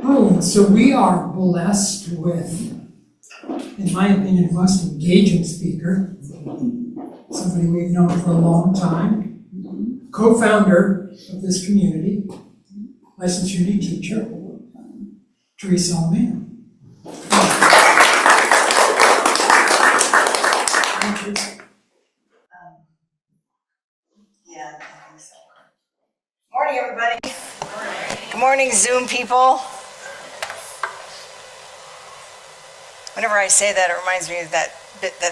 Oh, so we are blessed with, in my opinion, the most engaging speaker, somebody we've known for a long time, co-founder of this community, licensed Unity teacher, Therese. Yeah, I think so. Morning, everybody. Good morning, Zoom people. Whenever I say that, it reminds me of that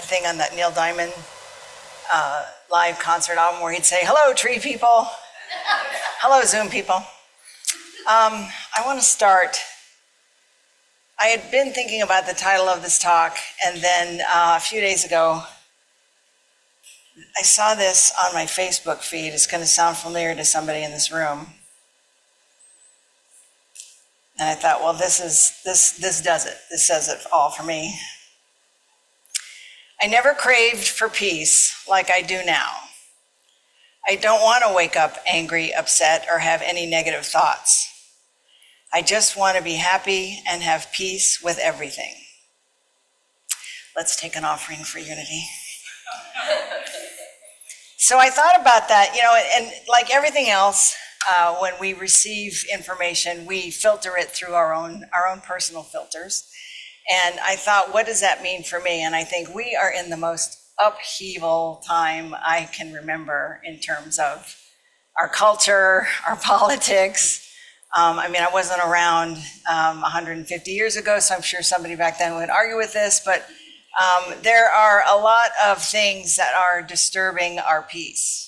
thing on that Neil Diamond live concert album where he'd say, "Hello, tree people." Hello, Zoom people. I want to start. I had been thinking about the title of this talk, and then a few days ago, I saw this on my Facebook feed. It's going to sound familiar to somebody in this room. And I thought, well, this does it. This says it all for me. I never craved for peace like I do now. I don't want to wake up angry, upset, or have any negative thoughts. I just want to be happy and have peace with everything. Let's take an offering for unity. So I thought about that, and like everything else, when we receive information, we filter it through our own personal filters. And I thought, what does that mean for me? And I think we are in the most upheaval time I can remember in terms of our culture, our politics. I wasn't around 150 years ago, so I'm sure somebody back then would argue with this, but there are a lot of things that are disturbing our peace.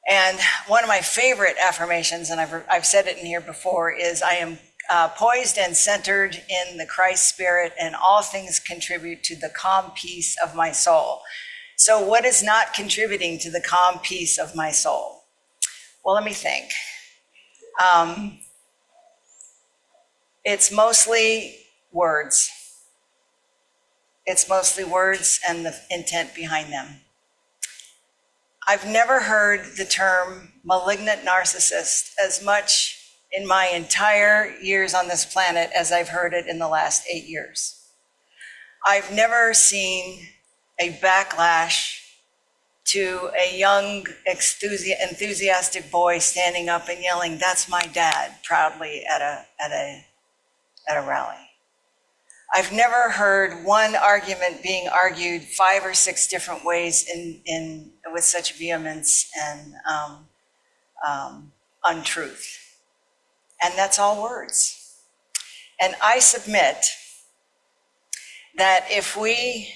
And one of my favorite affirmations, and I've said it in here before, is I am poised and centered in the Christ spirit, and all things contribute to the calm peace of my soul. So what is not contributing to the calm peace of my soul? Well, let me think. It's mostly words. It's mostly words and the intent behind them. I've never heard the term malignant narcissist as much in my entire years on this planet as I've heard it in the last 8 years. I've never seen a backlash to a young, enthusiastic boy standing up and yelling, "That's my dad," proudly at a rally. I've never heard one argument being argued 5 or 6 different ways with such vehemence and untruth. And that's all words. And I submit that if we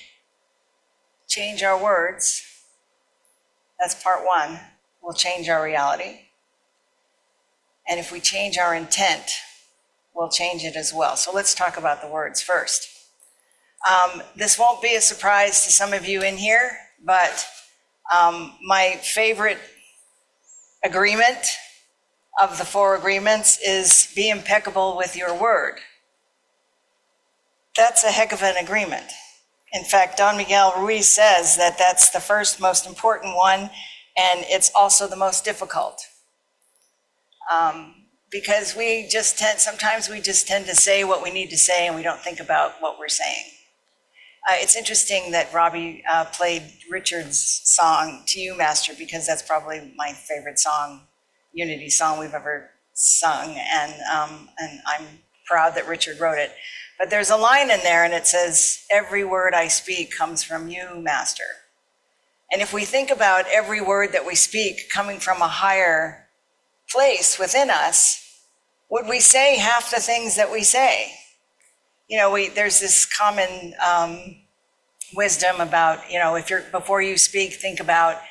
change our words, that's part one, we'll change our reality. And if we change our intent, we'll change it as well. So let's talk about the words first. This won't be a surprise to some of you in here, but my favorite agreement of the 4 agreements is be impeccable with your word. That's a heck of an agreement. In fact, Don Miguel Ruiz says that that's the first most important one, and it's also the most difficult. Because sometimes we just tend to say what we need to say and we don't think about what we're saying. It's interesting that Robbie played Richard's song, "To You, Master," because that's probably my favorite song, Unity song we've ever sung, and I'm proud that Richard wrote it. But there's a line in there and it says, "Every word I speak comes from you, Master." And if we think about every word that we speak coming from a higher place within us, would we say half the things that we say? There's this common wisdom about, before you speak, think about,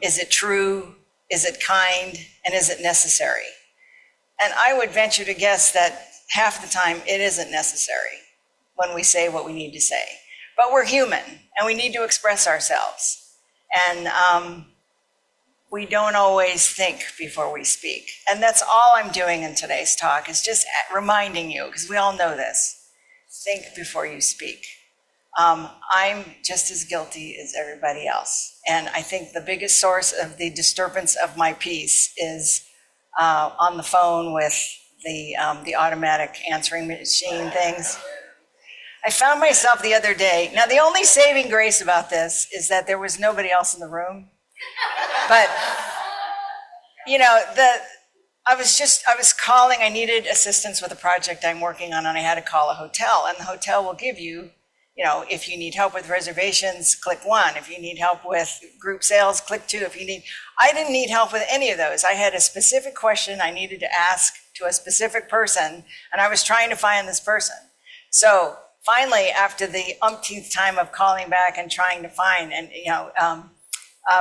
is it true? Is it kind? And is it necessary? And I would venture to guess that half the time it isn't necessary when we say what we need to say. But we're human and we need to express ourselves. And we don't always think before we speak. And that's all I'm doing in today's talk, is just reminding you, because we all know this, think before you speak. I'm just as guilty as everybody else. And I think the biggest source of the disturbance of my peace is on the phone with the automatic answering machine things. I found myself the other day. Now, the only saving grace about this is that there was nobody else in the room. But, you know, I was calling, I needed assistance with a project I'm working on, and I had to call a hotel, and the hotel will give you, you know, if you need help with reservations, click 1. If you need help with group sales, click 2. I didn't need help with any of those. I had a specific question I needed to ask to a specific person, and I was trying to find this person. So finally, after the umpteenth time of calling back and trying to find, and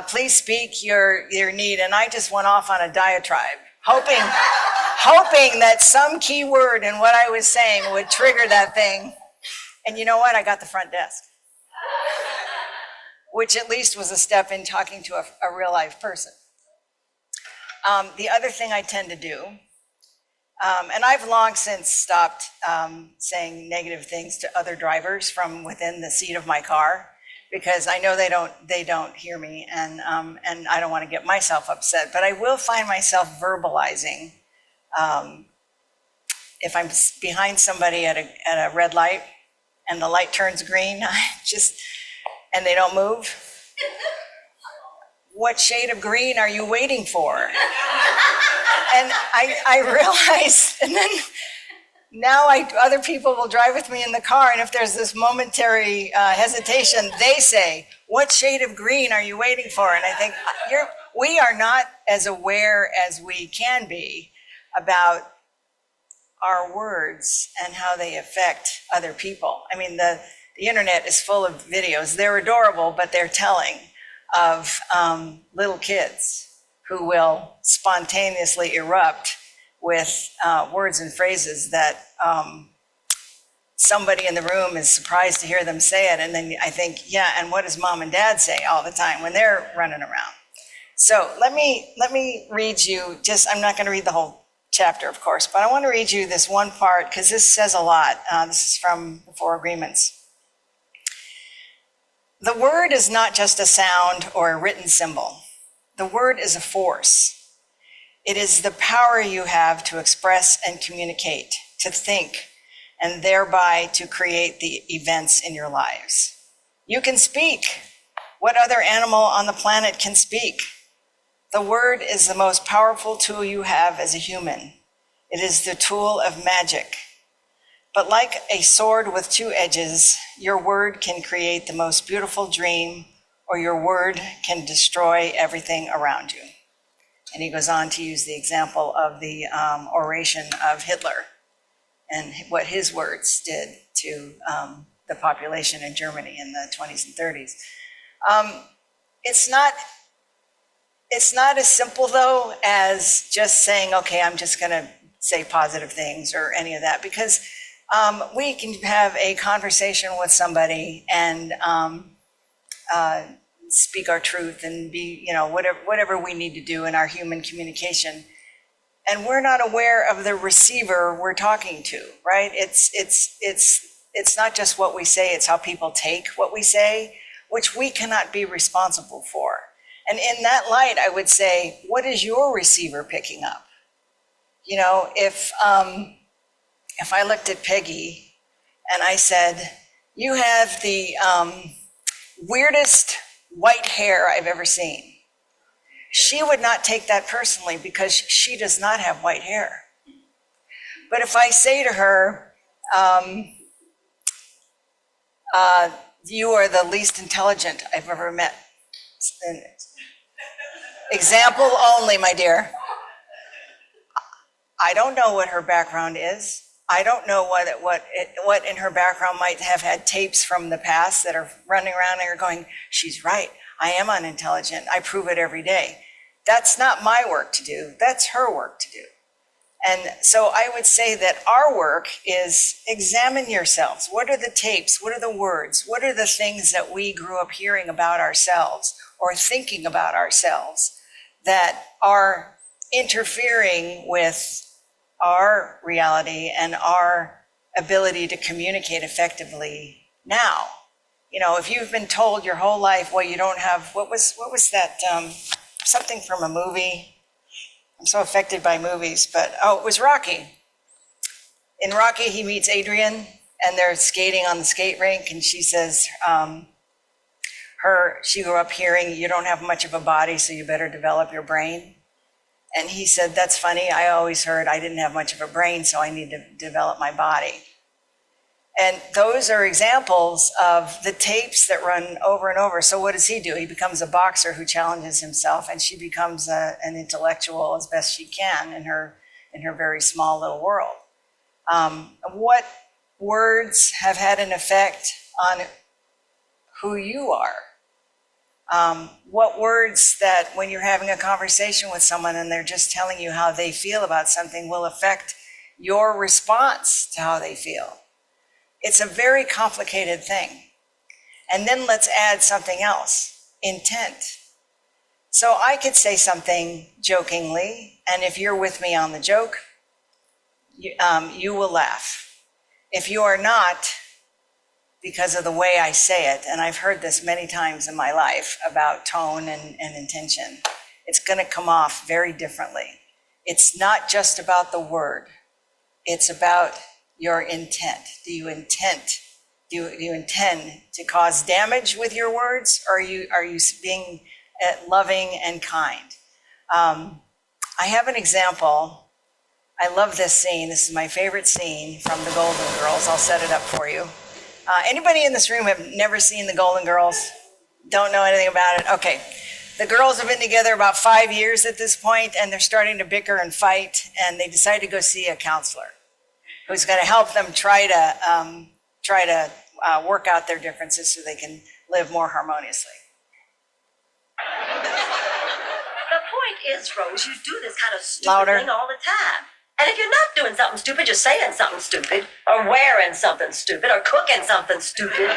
please speak your need, and I just went off on a diatribe, hoping that some key word in what I was saying would trigger that thing. And you know what? I got the front desk, which at least was a step in talking to a real life person. The other thing I tend to do, and I've long since stopped saying negative things to other drivers from within the seat of my car, because I know they don't hear me, and I don't want to get myself upset. But I will find myself verbalizing if I'm behind somebody at a red light and the light turns green, and they don't move. What shade of green are you waiting for? And I realized, and then now other people will drive with me in the car, and if there's this momentary hesitation, they say, what shade of green are you waiting for? And I think we are not as aware as we can be about our words and how they affect other people. I mean, the internet is full of videos. They're adorable, but they're telling of little kids who will spontaneously erupt with words and phrases that somebody in the room is surprised to hear them say it. And then I think, yeah, and what does mom and dad say all the time when they're running around? So let me read you, I'm not going to read the whole chapter, of course, but I want to read you this one part because this says a lot. This is from the Four Agreements. The word is not just a sound or a written symbol. The word is a force. It is the power you have to express and communicate, to think, and thereby to create the events in your lives. You can speak. What other animal on the planet can speak? The word is the most powerful tool you have as a human. It is the tool of magic. But like a sword with two edges, your word can create the most beautiful dream, or your word can destroy everything around you. And he goes on to use the example of the oration of Hitler and what his words did to the population in Germany in the 20s and 30s. It's not as simple, though, as just saying, okay, I'm just going to say positive things or any of that, because we can have a conversation with somebody and speak our truth and be, whatever we need to do in our human communication. And we're not aware of the receiver we're talking to, right? It's not just what we say, it's how people take what we say, which we cannot be responsible for. And in that light, I would say, what is your receiver picking up? If I looked at Peggy and I said, you have the weirdest white hair I've ever seen, she would not take that personally because she does not have white hair. But if I say to her, you are the least intelligent I've ever met. Example only, my dear. I don't know what her background is. I don't know what in her background might have had tapes from the past that are running around and are going, she's right, I am unintelligent, I prove it every day. That's not my work to do, that's her work to do. And so I would say that our work is examine yourselves. What are the tapes? What are the words? What are the things that we grew up hearing about ourselves or thinking about ourselves that are interfering with our reality and our ability to communicate effectively now? If you've been told your whole life, well, you don't have, what was that, something from a movie? I'm so affected by movies, but, it was Rocky. in Rocky, he meets Adrian, and they're skating on the skate rink, and she says, she grew up hearing, you don't have much of a body, so you better develop your brain. And he said, that's funny, I always heard I didn't have much of a brain, so I need to develop my body. And those are examples of the tapes that run over and over. So what does he do? He becomes a boxer who challenges himself, and she becomes an intellectual as best she can in her very small little world. What words have had an effect on who you are? What words that when you're having a conversation with someone and they're just telling you how they feel about something will affect your response to how they feel? It's a very complicated thing. And then let's add something else, intent. So I could say something jokingly, and if you're with me on the joke, you will laugh. If you are not, because of the way I say it, and I've heard this many times in my life about tone and intention, it's gonna come off very differently. It's not just about the word, it's about your intent. Do you intend to cause damage with your words, or are you being loving and kind? I have an example. I love this scene. This is my favorite scene from the Golden Girls. I'll set it up for you. Anybody in this room have never seen the Golden Girls? Don't know anything about it? Okay. The girls have been together about 5 years at this point, and they're starting to bicker and fight, and they decide to go see a counselor who's going to help them try to work out their differences so they can live more harmoniously. The point is, Rose, you do this kind of stupid Louder. thing all the time. And if you're not doing something stupid, you're saying something stupid, or wearing something stupid, or cooking something stupid.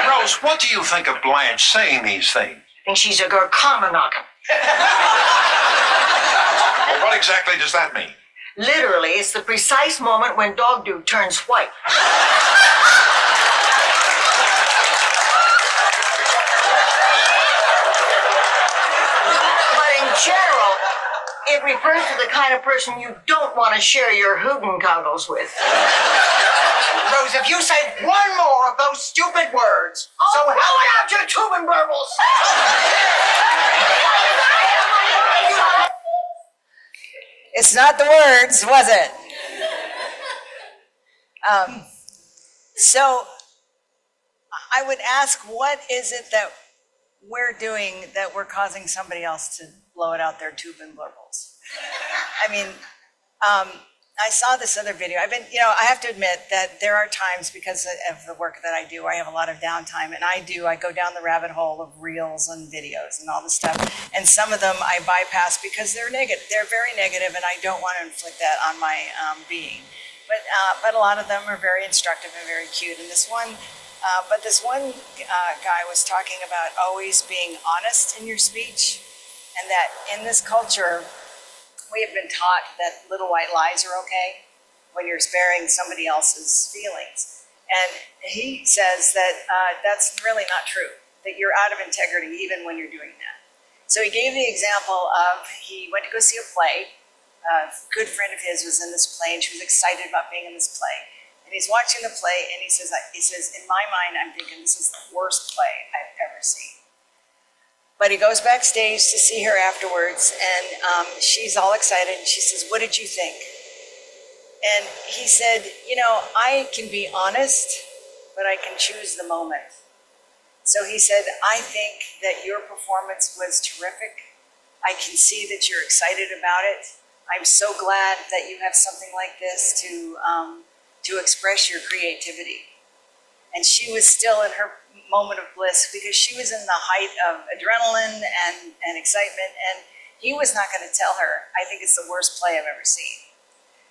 Rose, what do you think of Blanche saying these things? I think she's a girl karma knocking. Well, what exactly does that mean? Literally, it's the precise moment when Dog Dude turns white. But in general, it refers to the kind of person you don't want to share your hootin' goggles with. Rose, if you say one more of those stupid words, so how out your tube and burbles? It's not the words, was it? So I would ask, what is it that we're doing that we're causing somebody else to blow it out their tube and blurbles? I mean, I saw this other video. I have to admit that there are times, because of the work that I do, I have a lot of downtime, and I go down the rabbit hole of reels and videos and all this stuff. And some of them I bypass because they're negative. They're very negative, and I don't want to inflict that on my being. But a lot of them are very instructive and very cute. And this one guy was talking about always being honest in your speech, and that in this culture, we have been taught that little white lies are okay when you're sparing somebody else's feelings. And he says that that's really not true, that you're out of integrity even when you're doing that. So he gave the example of, he went to go see a play. A good friend of his was in this play, and she was excited about being in this play. And he's watching the play, and he says, in my mind, I'm thinking this is the worst play I've ever seen. But he goes backstage to see her afterwards, and she's all excited, and she says, what did you think? And he said, I can be honest, but I can choose the moment. So he said, I think that your performance was terrific. I can see that you're excited about it. I'm so glad that you have something like this to express your creativity. And she was still in her moment of bliss because she was in the height of adrenaline and excitement, and he was not going to tell her, I think it's the worst play I've ever seen.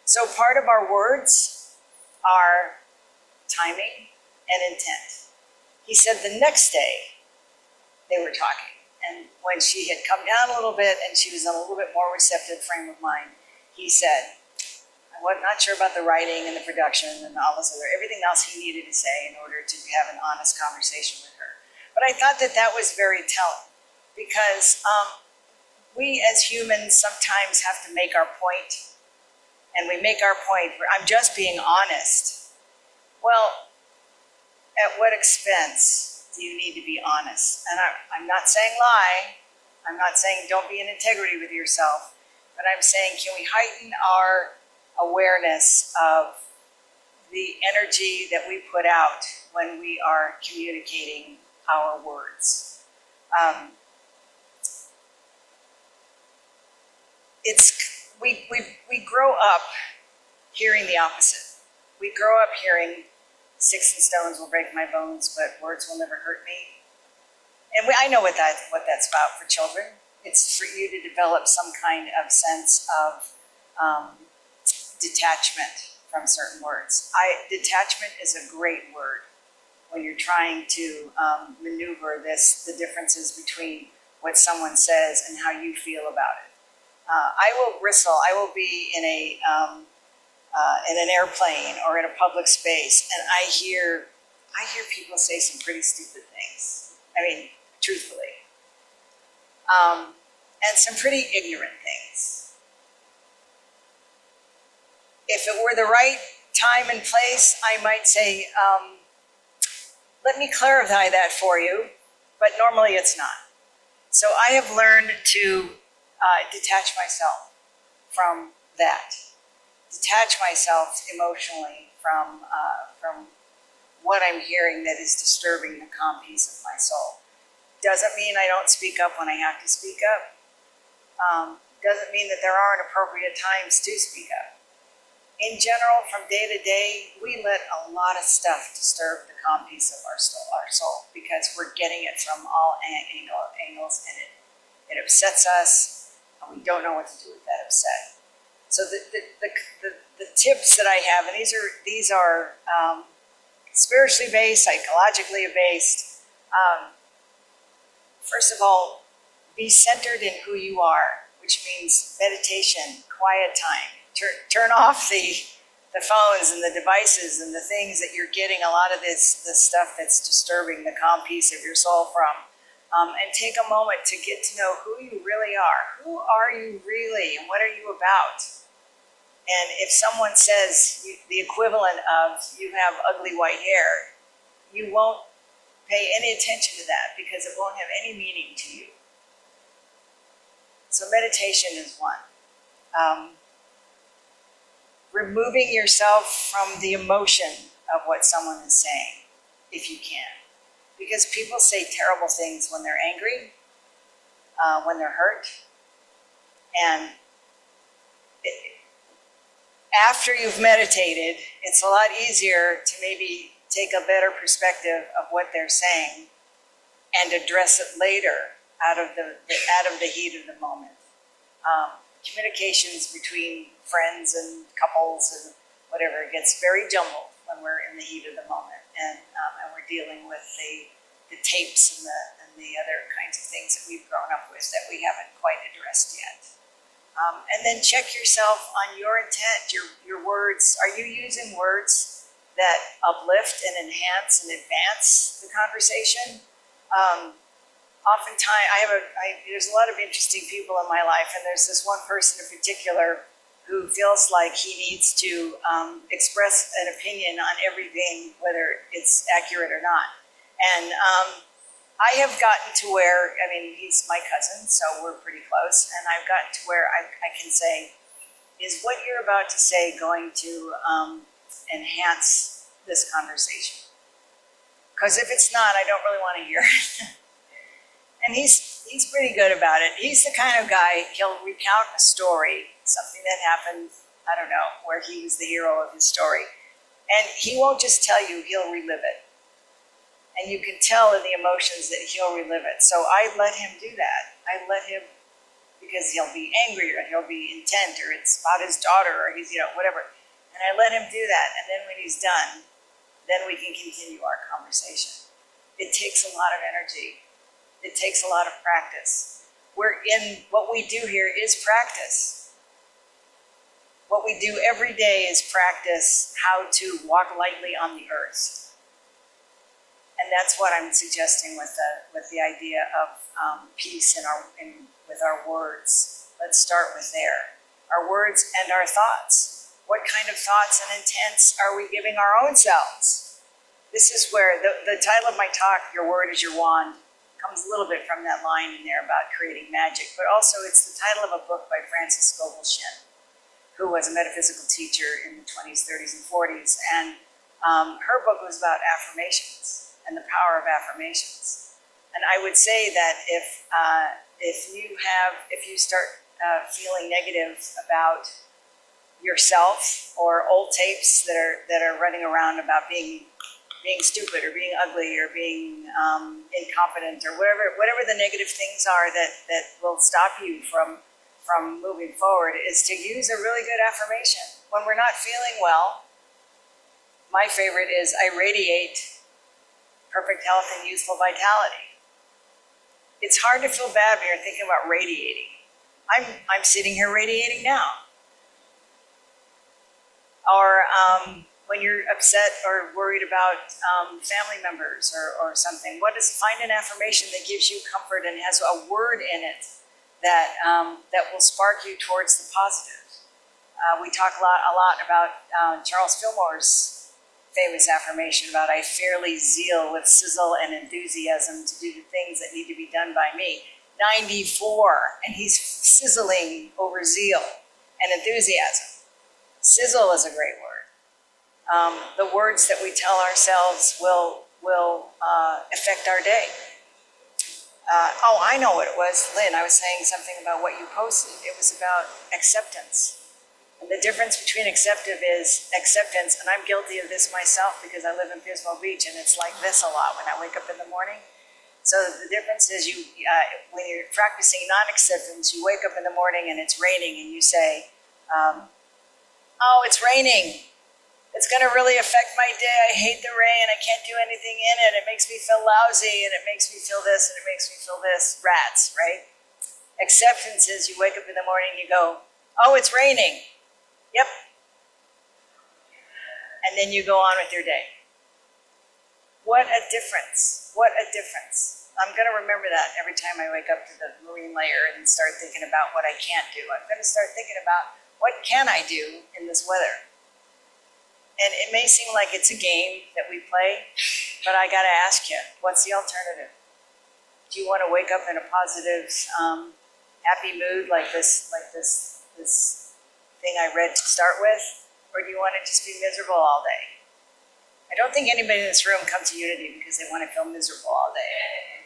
So part of our words are timing and intent. He said the next day they were talking, and when she had come down a little bit and she was in a little bit more receptive frame of mind, he said, I'm not sure about the writing and the production and all this everything else he needed to say in order to have an honest conversation with her. But I thought that was very telling, because we as humans sometimes have to make our point and we make our point, I'm just being honest. Well, at what expense do you need to be honest? And I'm not saying lie. I'm not saying don't be in integrity with yourself. But I'm saying, can we heighten our awareness of the energy that we put out when we are communicating our words? We grow up hearing the opposite. We grow up hearing sticks and stones will break my bones, but words will never hurt me. And I know what that's about for children. It's for you to develop some kind of sense of detachment from certain words. Detachment is a great word when you're trying to maneuver the differences between what someone says and how you feel about it. I will bristle. I will be in an airplane or in a public space, and I hear people say some pretty stupid things. I mean, truthfully, and some pretty ignorant things. If it were the right time and place, I might say, let me clarify that for you, but normally it's not. So I have learned to detach myself from that, detach myself emotionally from what I'm hearing that is disturbing the calm peace of my soul. Doesn't mean I don't speak up when I have to speak up. Doesn't mean that there aren't appropriate times to speak up. In general, from day to day, we let a lot of stuff disturb the calm peace of our soul because we're getting it from all angles, and it upsets us, and we don't know what to do with that upset. So the tips that I have, and these are spiritually based, psychologically based. First of all, be centered in who you are, which means meditation, quiet time. Turn off the phones and the devices and the things that you're getting a lot of this stuff that's disturbing the calm peace of your soul from. And take a moment to get to know who you really are. Who are you really, and what are you about? And if someone says the equivalent of you have ugly white hair, you won't pay any attention to that because it won't have any meaning to you. So meditation is one. Removing yourself from the emotion of what someone is saying, if you can. Because people say terrible things when they're angry, when they're hurt. And after you've meditated, it's a lot easier to maybe take a better perspective of what they're saying and address it later out of the heat of the moment. Communications between friends and couples and whatever gets very jumbled when we're in the heat of the moment, and we're dealing with the tapes and the other kinds of things that we've grown up with that we haven't quite addressed yet. And then check yourself on your intent, your words. Are you using words that uplift and enhance and advance the conversation? Oftentimes, there's a lot of interesting people in my life, and there's this one person in particular who feels like he needs to express an opinion on everything, whether it's accurate or not. And I have gotten to where, he's my cousin, so we're pretty close, and I've gotten to where I can say, is what you're about to say going to enhance this conversation? Because if it's not, I don't really want to hear it. And he's pretty good about it. He's the kind of guy, he'll recount a story, something that happened, I don't know, where he was the hero of his story. And he won't just tell you, he'll relive it. And you can tell in the emotions that he'll relive it. So I let him do that. I let him, because he'll be angry or he'll be intent or it's about his daughter or he's, whatever. And I let him do that. And then when he's done, then we can continue our conversation. It takes a lot of energy. It takes a lot of practice. What we do here is practice. What we do every day is practice how to walk lightly on the earth. And that's what I'm suggesting with the idea of peace with our words. Let's start with there. Our words and our thoughts. What kind of thoughts and intents are we giving our own selves? This is where the title of my talk, Your Word is Your Wand, comes a little bit from that line in there about creating magic, but also it's the title of a book by Frances Scovel Shinn, who was a metaphysical teacher in the 20s, 30s, and 40s. And her book was about affirmations and the power of affirmations. And I would say that if you start feeling negative about yourself or old tapes that are running around about being stupid or being ugly or being incompetent or whatever the negative things are that will stop you from moving forward, is to use a really good affirmation. When we're not feeling well, my favorite is, I radiate perfect health and youthful vitality. It's hard to feel bad when you're thinking about radiating. I'm sitting here radiating now. Or when you're upset or worried about family members or something, find an affirmation that gives you comfort and has a word in it that will spark you towards the positive. We talk a lot about Charles Fillmore's famous affirmation about, I fairly zeal with sizzle and enthusiasm to do the things that need to be done by me. 94, and he's sizzling over zeal and enthusiasm. Sizzle is a great word. The words that we tell ourselves will affect our day. I know what it was, Lynn. I was saying something about what you posted. It was about acceptance. And the difference between acceptance, and I'm guilty of this myself because I live in Pismo Beach, and it's like this a lot when I wake up in the morning. So the difference is when you're practicing non-acceptance, you wake up in the morning and it's raining, and you say, oh, it's raining. It's going to really affect my day. I hate the rain. I can't do anything in it. It makes me feel lousy, and it makes me feel this, and it makes me feel this. Rats, right? Acceptance is you wake up in the morning and you go, oh, it's raining. Yep. And then you go on with your day. What a difference. What a difference. I'm going to remember that every time I wake up to the marine layer and start thinking about what I can't do. I'm going to start thinking about, what can I do in this weather? And it may seem like it's a game that we play, but I got to ask you, what's the alternative? Do you want to wake up in a positive, happy mood like this thing I read to start with? Or do you want to just be miserable all day? I don't think anybody in this room comes to Unity because they want to feel miserable all day.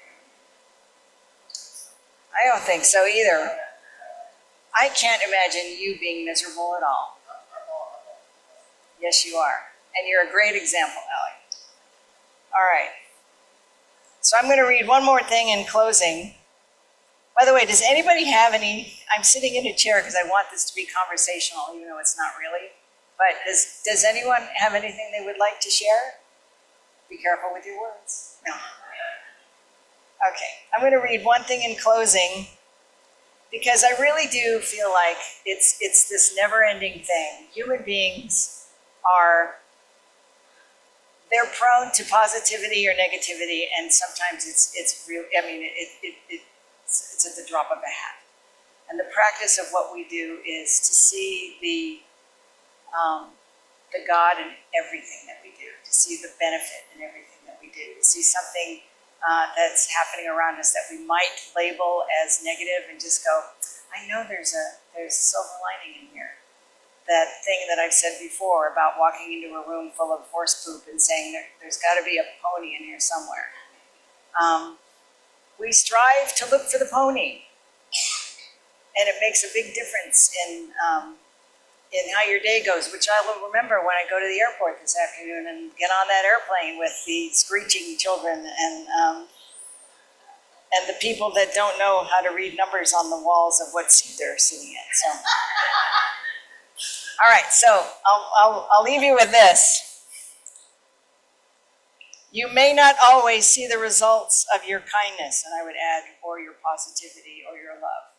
I don't think so either. I can't imagine you being miserable at all. Yes, you are. And you're a great example, Ellie. All right. So I'm going to read one more thing in closing. By the way, does anybody have any, I'm sitting in a chair because I want this to be conversational, even though it's not really. But does anyone have anything they would like to share? Be careful with your words. No. Okay, I'm going to read one thing in closing because I really do feel like it's this never-ending thing. Human beings they're prone to positivity or negativity, and sometimes it's real. I mean, it's at the drop of a hat. And the practice of what we do is to see the God in everything that we do, to see the benefit in everything that we do, to see something that's happening around us that we might label as negative and just go, I know there's a silver lining in here. That thing that I've said before about walking into a room full of horse poop and saying there's got to be a pony in here somewhere. We strive to look for the pony, and it makes a big difference in how your day goes, which I will remember when I go to the airport this afternoon and get on that airplane with the screeching children and the people that don't know how to read numbers on the walls of what seat they're sitting in. So. All right, so I'll leave you with this. You may not always see the results of your kindness, and I would add, or your positivity or your love.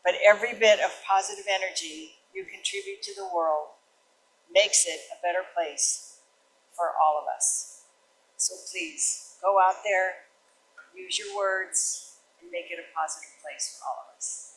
But every bit of positive energy you contribute to the world makes it a better place for all of us. So please, go out there, use your words, and make it a positive place for all of us.